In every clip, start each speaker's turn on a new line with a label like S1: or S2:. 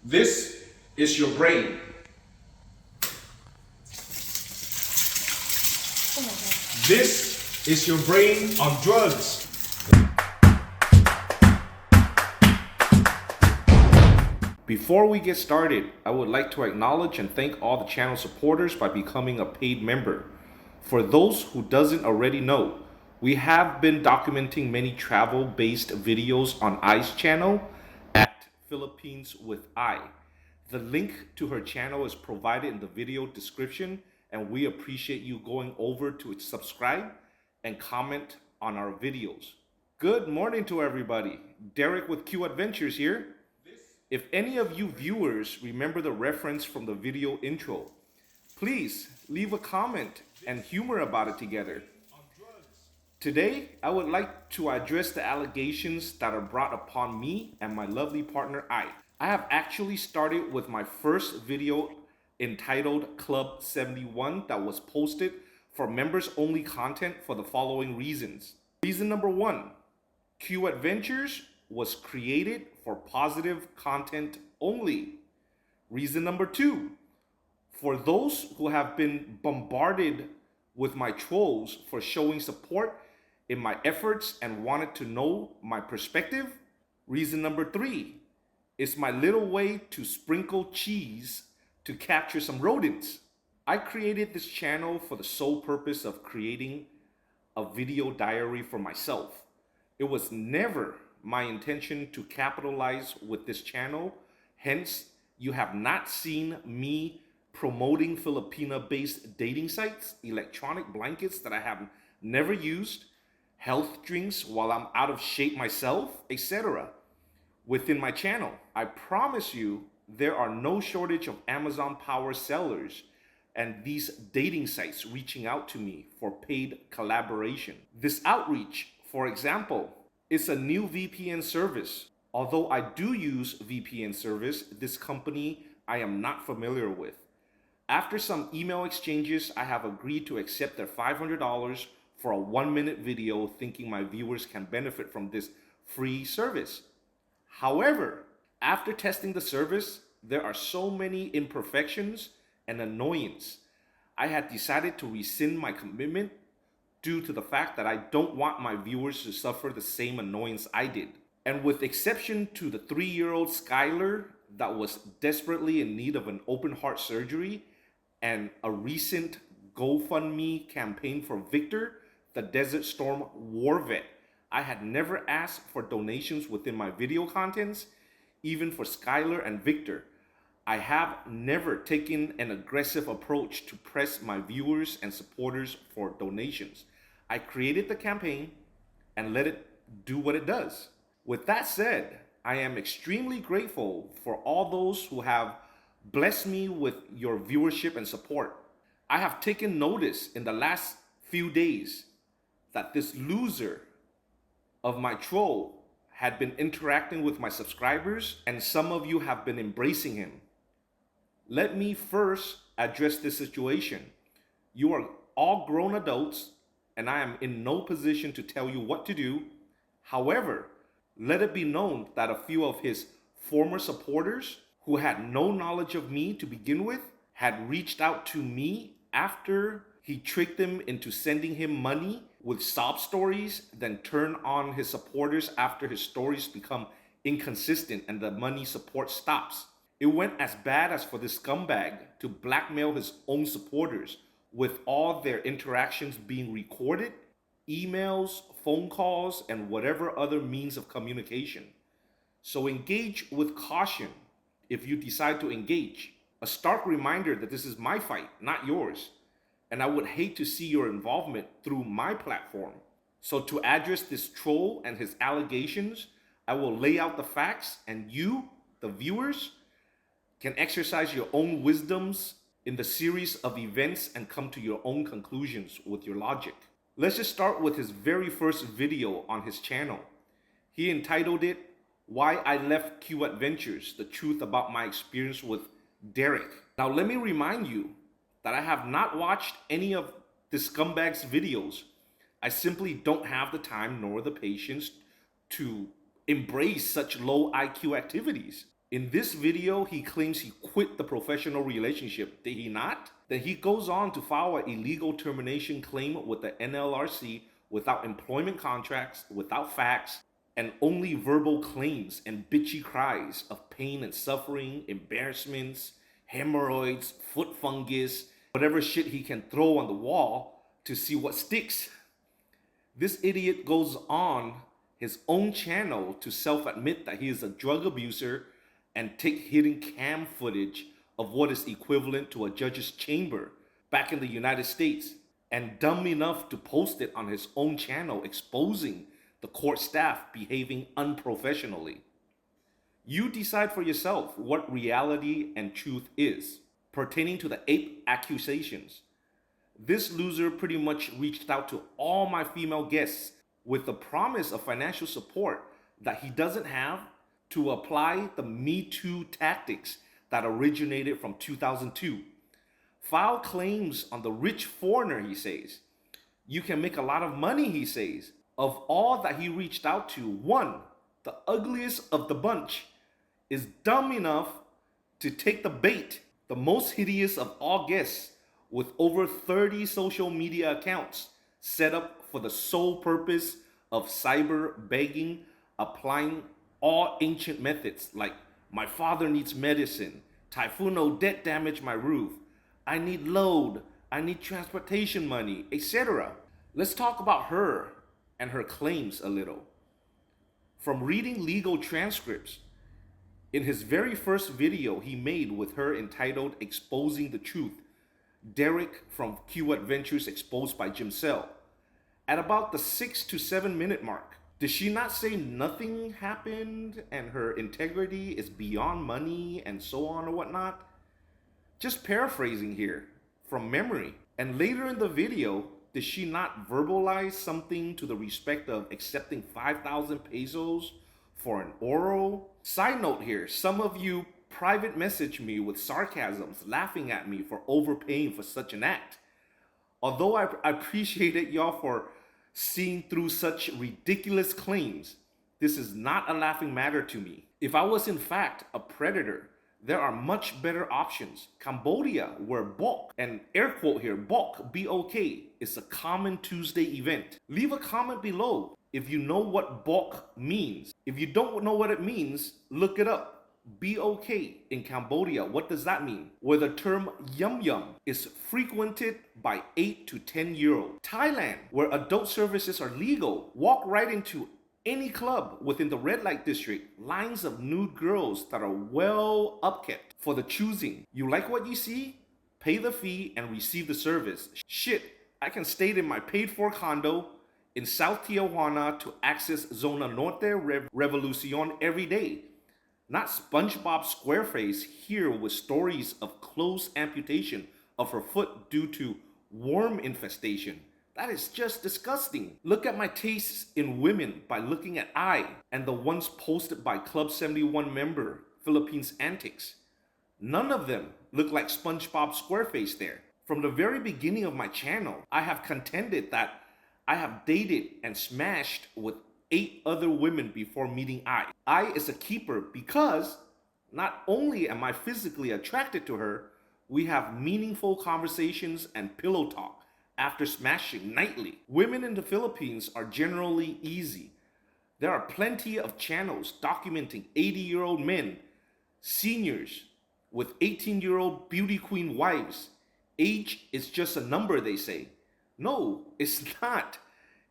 S1: This is your brain. This is your brain on drugs. Before we get started, I would like to acknowledge and thank all the channel supporters by becoming a paid member. For those who doesn't already know, we have been documenting many travel-based videos on I's channel at Philippines with I. The link to her channel is provided in the video description, and we appreciate you going over to subscribe and comment on our videos. Good morning to everybody. Derek with Q Adventures here. If any of you viewers remember the reference from the video intro, please leave a comment and humor about it together. Today, I would like to address the allegations that are brought upon me and my lovely partner, I. I have actually started with my first video entitled Club 71 that was posted for members only content for the following reasons. Reason number one, Q Adventures was created for positive content only. Reason number two, for those who have been bombarded with my trolls for showing support in my efforts and wanted to know my perspective. Reason number three is my little way to sprinkle cheese to capture some rodents. I created this channel for the sole purpose of creating a video diary for myself. It was never my intention to capitalize with this channel. Hence, you have not seen me promoting Filipina-based dating sites, electronic blankets that I have never used, health drinks while I'm out of shape myself, etc. within my channel. I promise you, there are no shortage of Amazon power sellers and these dating sites reaching out to me for paid collaboration. This outreach, for example, is a new VPN service. Although I do use VPN service, this company I am not familiar with. After some email exchanges, I have agreed to accept their $500 for a 1-minute video, thinking my viewers can benefit from this free service. However, after testing the service, there are so many imperfections and annoyance. I had decided to rescind my commitment due to the fact that I don't want my viewers to suffer the same annoyance I did. And with exception to the 3-year-old Skylar that was desperately in need of an open heart surgery and a recent GoFundMe campaign for Victor, the Desert Storm war vet, I had never asked for donations within my video contents, even for Skylar and Victor. I have never taken an aggressive approach to press my viewers and supporters for donations. I created the campaign and let it do what it does. With that said, I am extremely grateful for all those who have blessed me with your viewership and support. I have taken notice in the last few days that this loser of my troll had been interacting with my subscribers, and some of you have been embracing him. Let me first address this situation. You are all grown adults, and I am in no position to tell you what to do. However, let it be known that a few of his former supporters who had no knowledge of me to begin with had reached out to me after he tricked them into sending him money with sob stories, then turn on his supporters after his stories become inconsistent and the money support stops. It went as bad as for this scumbag to blackmail his own supporters with all their interactions being recorded, emails, phone calls, and whatever other means of communication. So engage with caution if you decide to engage. A stark reminder that this is my fight, not yours. And I would hate to see your involvement through my platform. So to address this troll and his allegations, I will lay out the facts, and you, the viewers, can exercise your own wisdoms in the series of events and come to your own conclusions with your logic. Let's just start with his very first video on his channel. He entitled it, Why I Left Q Adventures, the truth about my experience with Derek. Now let me remind you that I have not watched any of this scumbag's videos. I simply don't have the time nor the patience to embrace such low IQ activities. In this video, he claims he quit the professional relationship. Did he not? Then he goes on to file an illegal termination claim with the NLRC without employment contracts, without facts, and only verbal claims and bitchy cries of pain and suffering, embarrassments, hemorrhoids, foot fungus, whatever shit he can throw on the wall to see what sticks. This idiot goes on his own channel to self-admit that he is a drug abuser and take hidden cam footage of what is equivalent to a judge's chamber back in the United States, and dumb enough to post it on his own channel exposing the court staff behaving unprofessionally. You decide for yourself what reality and truth is pertaining to the 8 accusations. This loser pretty much reached out to all my female guests with the promise of financial support that he doesn't have to apply the Me Too tactics that originated from 2002. File claims on the rich foreigner, he says. You can make a lot of money, he says. Of all that he reached out to, one, the ugliest of the bunch, is dumb enough to take the bait, the most hideous of all guests, with over 30 social media accounts set up for the sole purpose of cyber begging, applying all ancient methods like my father needs medicine, Typhoon debt damaged my roof, I need load, I need transportation money, etc. Let's talk about her and her claims a little. From reading legal transcripts, in his very first video he made with her entitled Exposing the Truth, Derek from Q Adventures Exposed by Jim Sell, at about the 6 to 7 minute mark, did she not say nothing happened and her integrity is beyond money and so on or whatnot? Just paraphrasing here from memory. And later in the video, did she not verbalize something to the respect of accepting 5,000 pesos for an oral? Side note here, some of you private message me with sarcasms, laughing at me for overpaying for such an act. Although I appreciated y'all for seeing through such ridiculous claims, this is not a laughing matter to me. If I was in fact a predator, there are much better options. Cambodia, where bulk, and air quote here, bulk, B-O-K, is a common Tuesday event. Leave a comment below if you know what bulk means. If you don't know what it means, look it up. BOK in Cambodia, what does that mean? Where the term yum yum is frequented by 8 to 10-year-olds. Thailand, where adult services are legal. Walk right into any club within the red light district, lines of nude girls that are well upkept for the choosing. You like what you see? Pay the fee and receive the service. Shit, I can stay in my paid for condo in South Tijuana to access Zona Norte Revolucion every day. Not SpongeBob SquareFace here with stories of close amputation of her foot due to worm infestation. That is just disgusting. Look at my tastes in women by looking at I and the ones posted by Club 71 member Philippines Antics. None of them look like SpongeBob SquareFace there. From the very beginning of my channel, I have contended that I have dated and smashed with 8 other women before meeting I. I is a keeper because not only am I physically attracted to her, we have meaningful conversations and pillow talk after smashing nightly. Women in the Philippines are generally easy. There are plenty of channels documenting 80-year-old men, seniors, with 18-year-old beauty queen wives. Age is just a number, they say. No, it's not.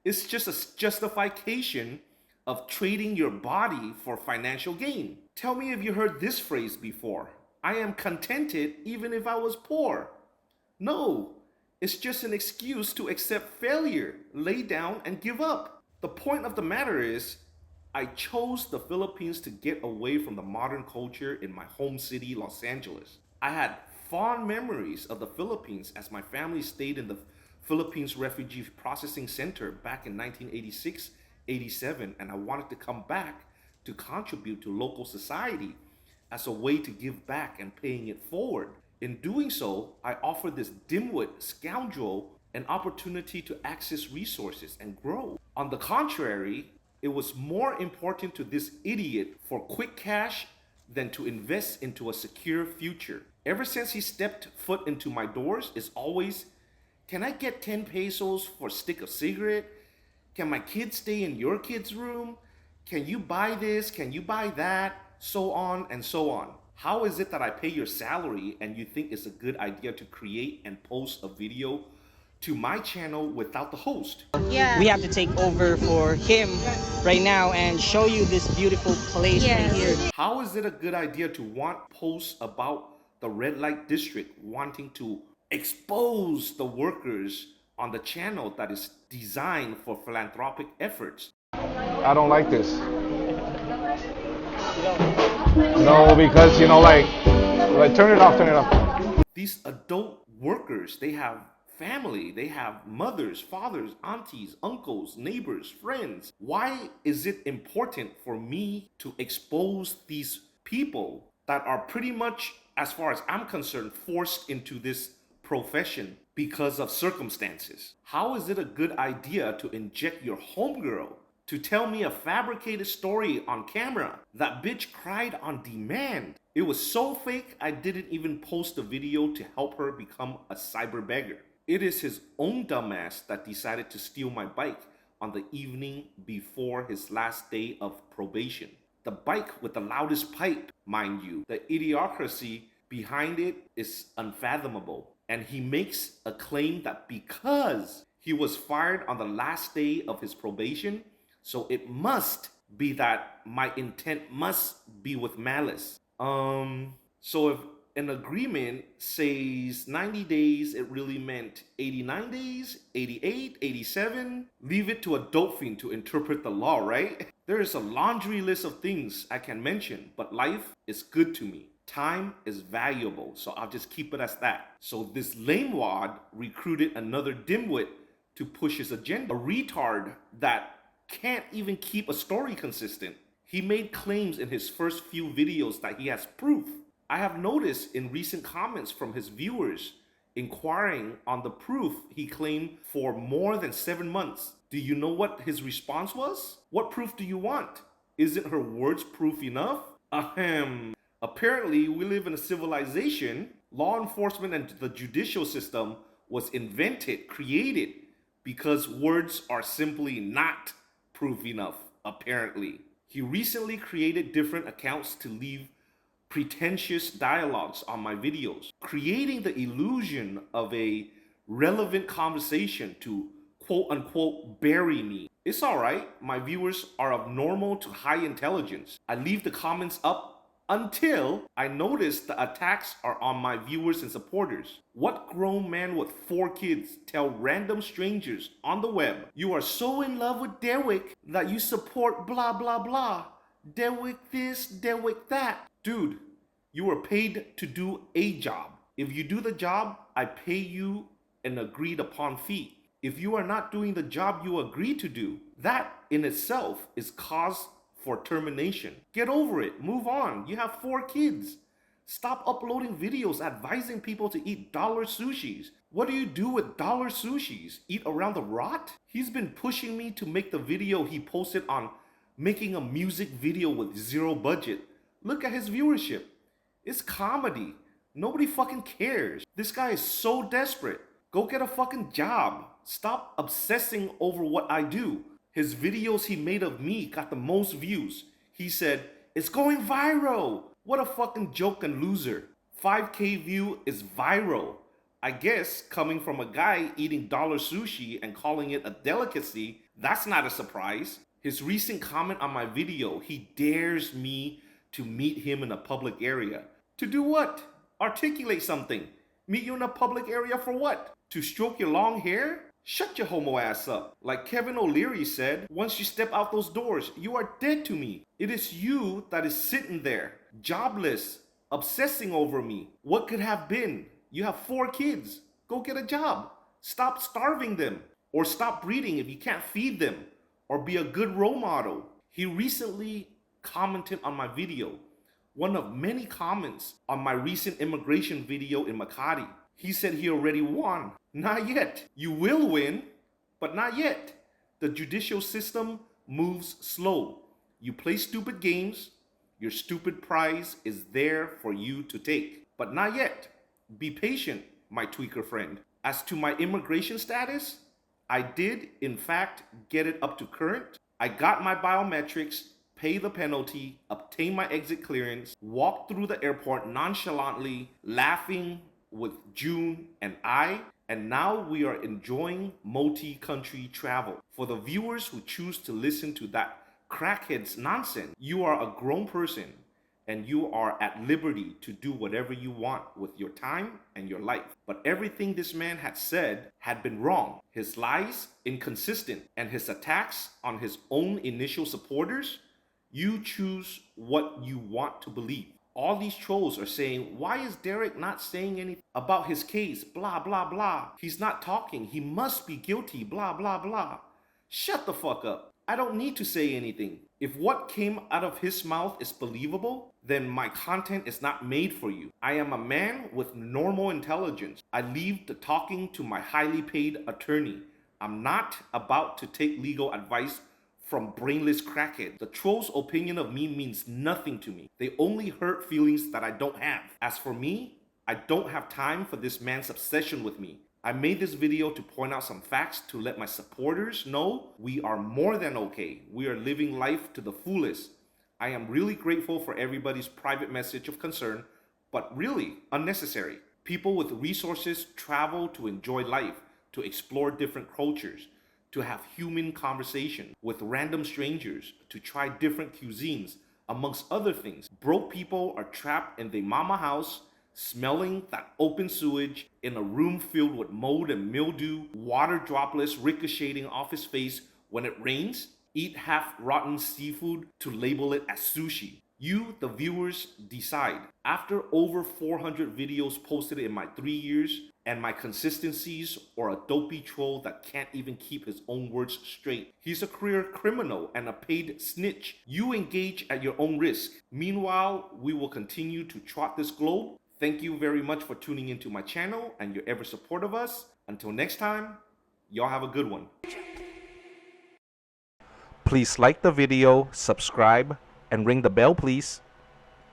S1: It's just a justification of trading your body for financial gain. Tell me if you heard this phrase before. I am contented even if I was poor. No, it's just an excuse to accept failure, lay down, and give up. The point of the matter is, I chose the Philippines to get away from the modern culture in my home city, Los Angeles. I had fond memories of the Philippines as my family stayed in the Philippines Refugee Processing Center back in 1986, 87, and I wanted to come back to contribute to local society as a way to give back and paying it forward. In doing so, I offered this dimwit scoundrel an opportunity to access resources and grow. On the contrary, it was more important to this idiot for quick cash than to invest into a secure future. Ever since he stepped foot into my doors, it's always, can I get 10 pesos for a stick of cigarette? Can my kids stay in your kid's room? Can you buy this? Can you buy that? So on and so on. How is it that I pay your salary and you think it's a good idea to create and post a video to my channel without the host?
S2: Yeah.
S3: We have to take over for him right now and show you this beautiful place right here.
S1: How is it a good idea to want posts about the red light district wanting to expose the workers on the channel that is designed for philanthropic efforts?
S4: I don't like this. No, because like turn it off, turn it off.
S1: These adult workers, they have family, they have mothers, fathers, aunties, uncles, neighbors, friends. Why is it important for me to expose these people that are pretty much, as far as I'm concerned, forced into this profession because of circumstances? How is it a good idea to inject your homegirl to tell me a fabricated story on camera? That bitch cried on demand. It was so fake, I didn't even post a video to help her become a cyber beggar. It is his own dumbass that decided to steal my bike on the evening before his last day of probation. The bike with the loudest pipe, mind you. The idiocracy behind it is unfathomable. And he makes a claim that because he was fired on the last day of his probation, so it must be that my intent must be with malice. So if an agreement says 90 days, it really meant 89 days, 88, 87. Leave it to a dope fiend to interpret the law, right? There is a laundry list of things I can mention, but life is good to me. Time is valuable, so I'll just keep it as that. So this lame wad recruited another dimwit to push his agenda. A retard that can't even keep a story consistent. He made claims in his first few videos that he has proof. I have noticed in recent comments from his viewers inquiring on the proof he claimed for more than 7 months. Do you know what his response was? What proof do you want? Isn't her words proof enough? Ahem. Apparently, we live in a civilization. Law enforcement and the judicial system was invented, created, because words are simply not proof enough, apparently. He recently created different accounts to leave pretentious dialogues on my videos, creating the illusion of a relevant conversation to quote unquote bury me. It's alright, my viewers are of normal to high intelligence. I leave the comments up until I notice the attacks are on my viewers and supporters. What grown man with 4 kids tell random strangers on the web, you are so in love with Derwick that you support blah blah blah. Derwick this, Derwick that. Dude, you were paid to do a job. If you do the job, I pay you an agreed upon fee. If you are not doing the job you agreed to do, that in itself is cause for termination. Get over it. Move on. You have 4 kids. Stop uploading videos advising people to eat dollar sushis. What do you do with dollar sushis? Eat around the rot? He's been pushing me to make the video he posted on making a music video with 0 budget. Look at his viewership. It's comedy. Nobody fucking cares. This guy is so desperate. Go get a fucking job. Stop obsessing over what I do. His videos he made of me got the most views. He said, it's going viral. What a fucking joke and loser. 5K view is viral. I guess coming from a guy eating dollar sushi and calling it a delicacy, that's not a surprise. His recent comment on my video, he dares me to meet him in a public area. To do what? Articulate something. Meet you in a public area for what? To stroke your long hair? Shut your homo ass up. Like Kevin O'Leary said, once you step out those doors, you are dead to me. It is you that is sitting there, jobless, obsessing over me. What could have been? You have 4 kids. Go get a job. Stop starving them. Or stop breeding if you can't feed them. Or be a good role model. He recently commented on my video. One of many comments on my recent immigration video in Makati. He said he already won. Not yet. You will win, but not yet. The judicial system moves slow. You play stupid games, Your stupid prize is there for you to take. But not yet. Be patient, my tweaker friend. As to my immigration status, I did, in fact, get it up to current. I got my biometrics, pay the penalty, obtain my exit clearance, walk through the airport nonchalantly, laughing with June and now we are enjoying multi-country travel. For the viewers who choose to listen to that crackhead's nonsense, you are a grown person and you are at liberty to do whatever you want with your time and your life. But everything this man had said had been wrong. His lies, inconsistent, and his attacks on his own initial supporters, you choose what you want to believe. All these trolls are saying, why is Derek not saying anything about his case? Blah, blah, blah. He's not talking. He must be guilty. Blah, blah, blah. Shut the fuck up. I don't need to say anything. If what came out of his mouth is believable, then my content is not made for you. I am a man with normal intelligence. I leave the talking to my highly paid attorney. I'm not about to take legal advice from brainless crackheads. The troll's opinion of me means nothing to me. They only hurt feelings that I don't have. As for me, I don't have time for this man's obsession with me. I made this video to point out some facts to let my supporters know we are more than okay. We are living life to the fullest. I am really grateful for everybody's private message of concern, but really unnecessary. People with resources travel to enjoy life, to explore different cultures, to have human conversation with random strangers, to try different cuisines, amongst other things. Broke people are trapped in their mama house, smelling that open sewage in a room filled with mold and mildew, water droplets ricocheting off his face when it rains, eat half-rotten seafood to label it as sushi. You, the viewers, decide. After over 400 videos posted in my 3 years, and my consistencies, or a dopey troll that can't even keep his own words straight. He's a career criminal and a paid snitch. You engage at your own risk. Meanwhile, we will continue to trot this globe. Thank you very much for tuning into my channel and your ever support of us. Until next time, y'all have a good one. Please like the video, subscribe, and ring the bell, please.